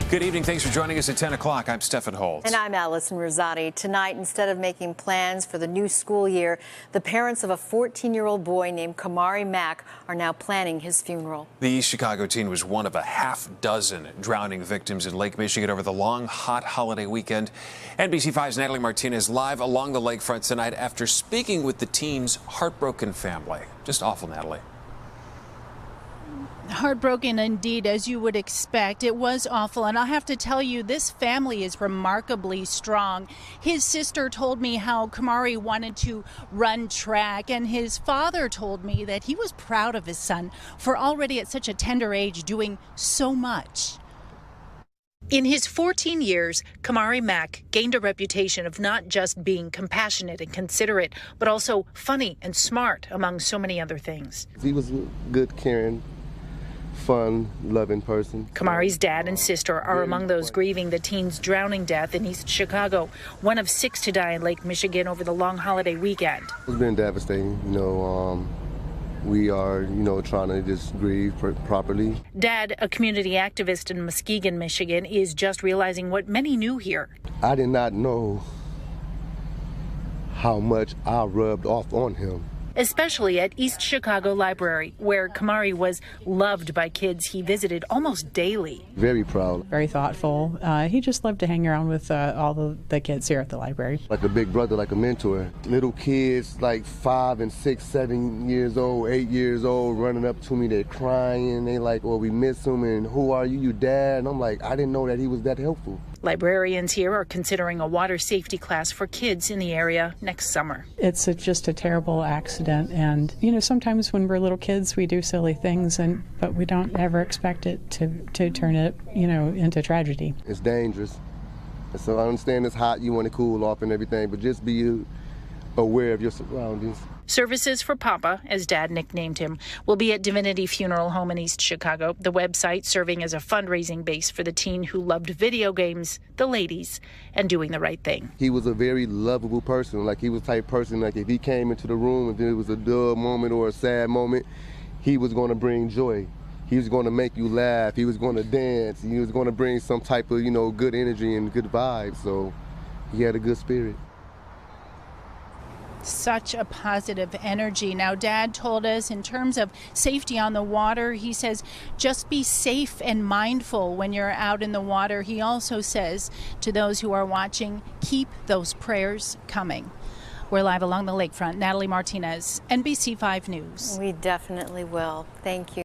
Good evening. Thanks for joining us at 10 o'clock. I'm Stephen Holtz. And I'm Allison Rosati. Tonight, instead of making plans for the new school year, the parents of a 14-year-old boy named Kamari Mack are now planning his funeral. The East Chicago teen was one of a half dozen drowning victims in Lake Michigan over the long, hot holiday weekend. NBC5's Natalie Martinez live along the lakefront tonight after speaking with the teen's heartbroken family. Just awful, Natalie. Heartbroken indeed, as you would expect. It was awful, and I'll have to tell you, this family is remarkably strong. His sister told me how Kamari wanted to run track, and his father told me that he was proud of his son for already at such a tender age doing so much. In his 14 years, Kamari Mack gained a reputation of not just being compassionate and considerate, but also funny and smart, among so many other things. He was a good, caring, fun, loving person. Kamari's dad and sister are among those grieving the teen's drowning death in East Chicago, one of 6 to die in Lake Michigan over the long holiday weekend. It's been devastating. We are, trying to just grieve properly. Dad, a community activist in Muskegon, Michigan, is just realizing what many knew here. I did not know how much I rubbed off on him. Especially at East Chicago Library, where Kamari was loved by kids he visited almost daily. Very proud. Very thoughtful. He just loved to hang around with all the kids here at the library. Like a big brother, like a mentor. Little kids like 5 and 6, 7 years old, 8 years old, running up to me, they're crying. They like, well, we miss him, and who are you, your dad? And I'm like, I didn't know that he was that helpful. Librarians here are considering a water safety class for kids in the area next summer. It's just a terrible accident, and sometimes when we're little kids we do silly things, but we don't ever expect it to turn it into tragedy. It's dangerous. And so I understand it's hot, you want to cool off and everything, but just be aware of your surroundings. Services for Papa, as Dad nicknamed him, will be at Divinity Funeral Home in East Chicago, the website serving as a fundraising base for the teen who loved video games, the ladies, and doing the right thing. He was a very lovable person. Like, he was the type of person, like, if he came into the room, if it was a dull moment or a sad moment, he was going to bring joy. He was going to make you laugh. He was going to dance. He was going to bring some type of, good energy and good vibes. So he had a good spirit. Such a positive energy. Now, Dad told us in terms of safety on the water, he says, just be safe and mindful when you're out in the water. He also says to those who are watching, keep those prayers coming. We're live along the lakefront. Natalie Martinez, NBC5 News. We definitely will. Thank you.